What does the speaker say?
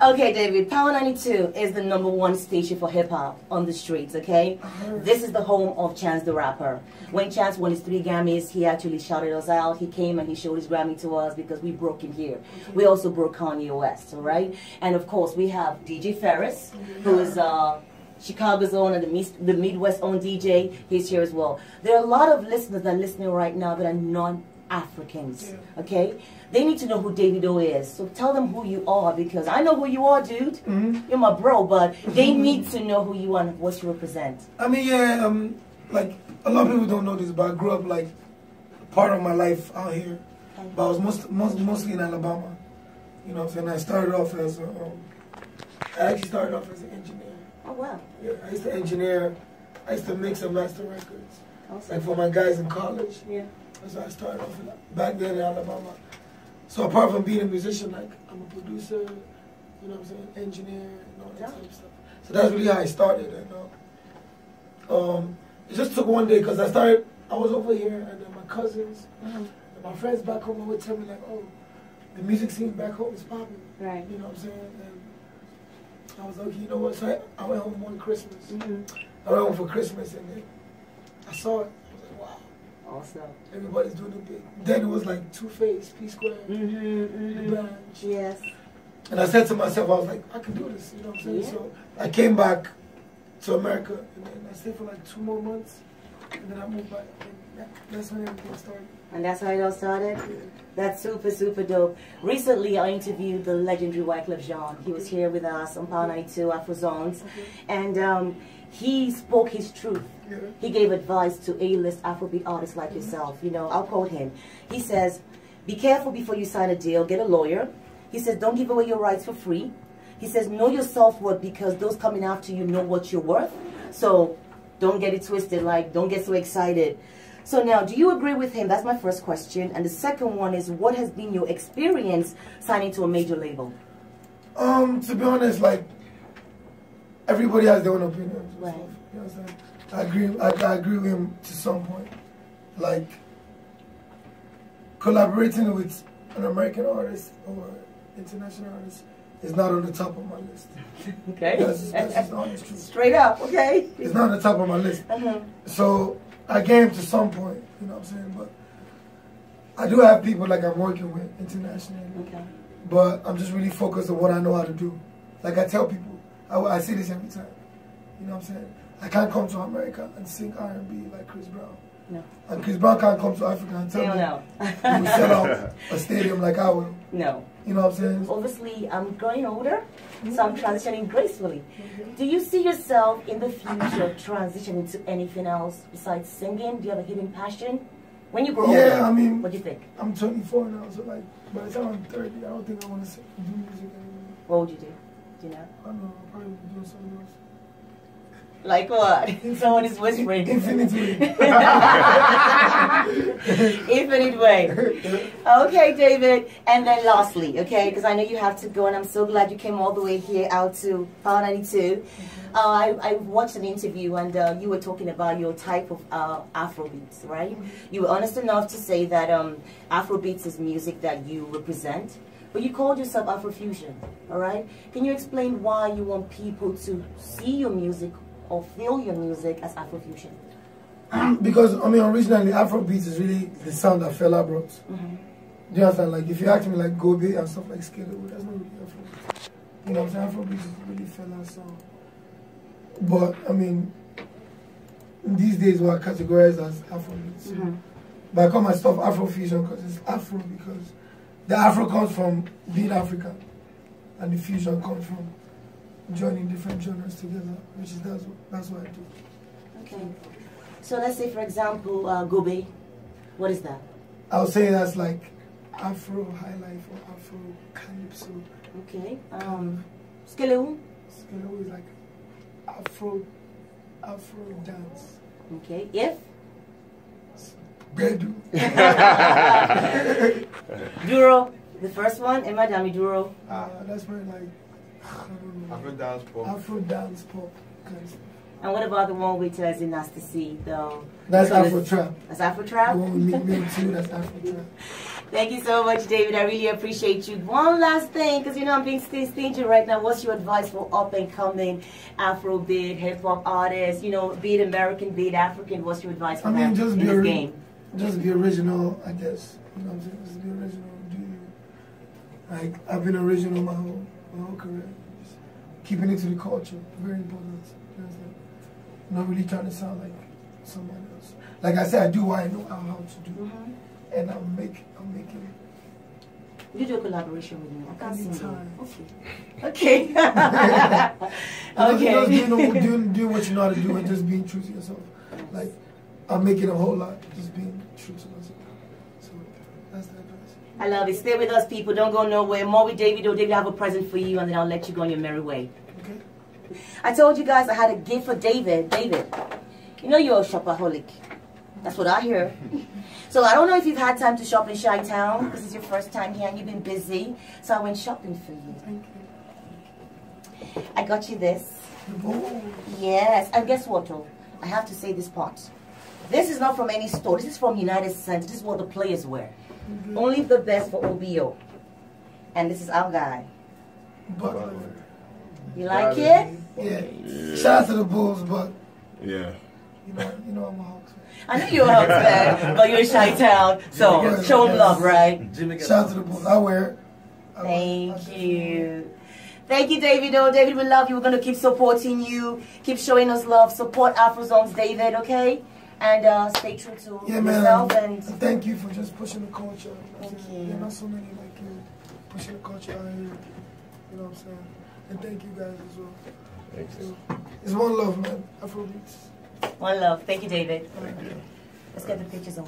Okay, David, Power 92 is the #1 station for hip-hop on the streets, okay? This is the home of Chance the Rapper. When Chance won his 3 Grammys, he actually shouted us out. He came and he showed his Grammy to us because we broke him here. We also broke Kanye West, all right? And of course, we have DJ Ferris, who is Chicago's own and the Midwest own DJ. He's here as well. There are a lot of listeners that are listening right now that are non-Africans, okay? They need to know who Davido is. So tell them who you are, because I know who you are, dude. You're my bro, but they need to know who you are and what you represent. I mean, yeah, like, a lot of people don't know this, but I grew up, like, part of my life out here. But I was mostly in Alabama. You know what I'm saying? I started off as I actually started off as an engineer. Oh, wow. Yeah, I used to engineer. I used to mix and master records. Awesome. Like, for my guys in college. Yeah. That's how I started off back then in Alabama. So apart from being a musician, like, I'm a producer, you know what I'm saying, engineer, and all that type of stuff. So that's really how I started, and it just took one day, because I was over here, and then my cousins, and my friends back home would tell me, like, oh, the music scene back home is popping. Right. You know what I'm saying? And I was like, you know what, so I went home one Christmas. I went home for Christmas, and then I saw it. Awesome. Everybody's doing it big. Then it was like Two-Face, P-Square, the Branch. Yes. And I said to myself, I was like, I can do this, you know what I'm saying? Yeah. So I came back to America, and then I stayed for like 2 more months, and then I moved back, and that's when everything started. And that's how it all started? Yeah. That's super, super dope. Recently, I interviewed the legendary Wyclef Jean. He was here with us on Power 92, Afrozons, and he spoke his truth. Yeah. He gave advice to A-list Afrobeat artists like yourself. You know, I'll quote him. He says, be careful before you sign a deal, get a lawyer. He says, don't give away your rights for free. He says, know your self-worth, because those coming after you know what you're worth. So don't get it twisted, like, don't get so excited. So now, do you agree with him? That's my first question. And the second one is, what has been your experience signing to a major label? To be honest, like, everybody has their own opinions. Right. You know what I'm saying? I agree with him to some point. Like, collaborating with an American artist or international artist is not on the top of my list. Okay. That's just the honest truth. Straight up, okay? It's not on the top of my list. So I get him to some point, you know what I'm saying? But I do have people like I'm working with internationally. Okay. But I'm just really focused on what I know how to do. Like I tell people, I say this every time. You know what I'm saying? I can't come to America and sing R&B like Chris Brown. No. And Chris Brown can't come to Africa and tell me he will sell out a stadium like I will. No. You know what I'm saying? Obviously, I'm growing older, so I'm transitioning gracefully. Do you see yourself in the future transitioning to anything else besides singing? Do you have a hidden passion? When you grow older, I mean, what do you think? I'm 24 now, so like by the time I'm 30, I don't think I want to do music anymore. What would you do? Do you know? I don't know. I'll probably be doing something else. Like what? Someone is whispering. Infinite way. Infinite way. Okay, David. And then lastly, okay, because I know you have to go, and I'm so glad you came all the way here out to Power 92. I watched an interview, and you were talking about your type of Afrobeats, right? You were honest enough to say that Afrobeats is music that you represent. But you called yourself Afrofusion, all right? Can you explain why you want people to see your music or feel your music as Afrofusion? Because, I mean, originally Afrobeats is really the sound that Fela brought. Do you understand? Like, if you ask me, like, Gobe and stuff like Sheila O, that's not really Afrobeats. You know what I'm saying? Afrobeats is really Fela's sound. But, I mean, these days we're categorized as Afrobeats. But I call my stuff Afrofusion because it's Afro, because the Afro comes from being African, and the fusion comes from joining different genres together, which is that's what I do. Okay. So let's say, for example, Gobe. What is that? I would say that's like Afro high life or Afro calypso. Okay. Sheila O? Sheila O is like Afro dance. Okay. If? Bedu. Duro, the first one, and Madame Duro. That's very like Afro dance pop. Afro dance pop kind of stuff. And what about the one with Zinasty, though? That's Afro trap. That's Afro trap? The one with me too, that's Afro trap. Thank you so much, David. I really appreciate you. One last thing, because you know I'm being stingy right now. What's your advice for up and coming Afrobeat, hip hop artists? You know, be it American, be it African. What's your advice for them just in be this game? Just be original, I guess. You know what I'm saying? Just be original. Do you? Like I've been original my whole career. Just keeping it to the culture, very important. You know what I'm saying? Not really trying to sound like someone else. Like I said, I do what I know how to do, and I'm making. You do a collaboration with me. I can't sing. Okay. Okay. Just doing what you know how to do and just being true to yourself. Like I'm making a whole lot, just being true to myself. So that's the advice. I love it. Stay with us, people. Don't go nowhere. More with Davido. David, I have a present for you, and then I'll let you go on your merry way. Okay. I told you guys I had a gift for David. David, you know you're a shopaholic. That's what I hear. So I don't know if you've had time to shop in Chi-Town. This is your first time here and you've been busy. So I went shopping for you. Thank you. I got you this. Oh. Yes. And guess what, though? I have to say this part. This is not from any store. This is from United Center. This is what the players wear. Only the best for OBO. And this is our guy. But You like it? yeah. Shout out to the Bulls, but Yeah. you know I'm a Hawks fan. I know you're a Hawks fan, but you're in Chi-Town. So show them love, right? Shout out to the Bulls. I wear it. Thank you. Thank you, Davido. David, we love you. We're going to keep supporting you. Keep showing us love. Support Afrozons, David, okay? And stay true to yourself. And thank you for just pushing the culture. Thank you. There are not so many like you pushing the culture out here. You know what I'm saying? And thank you guys as well. Thanks. So, it's one love, man. Afrobeats. one love. Thank you, David. Thank you. Let's get the pictures on.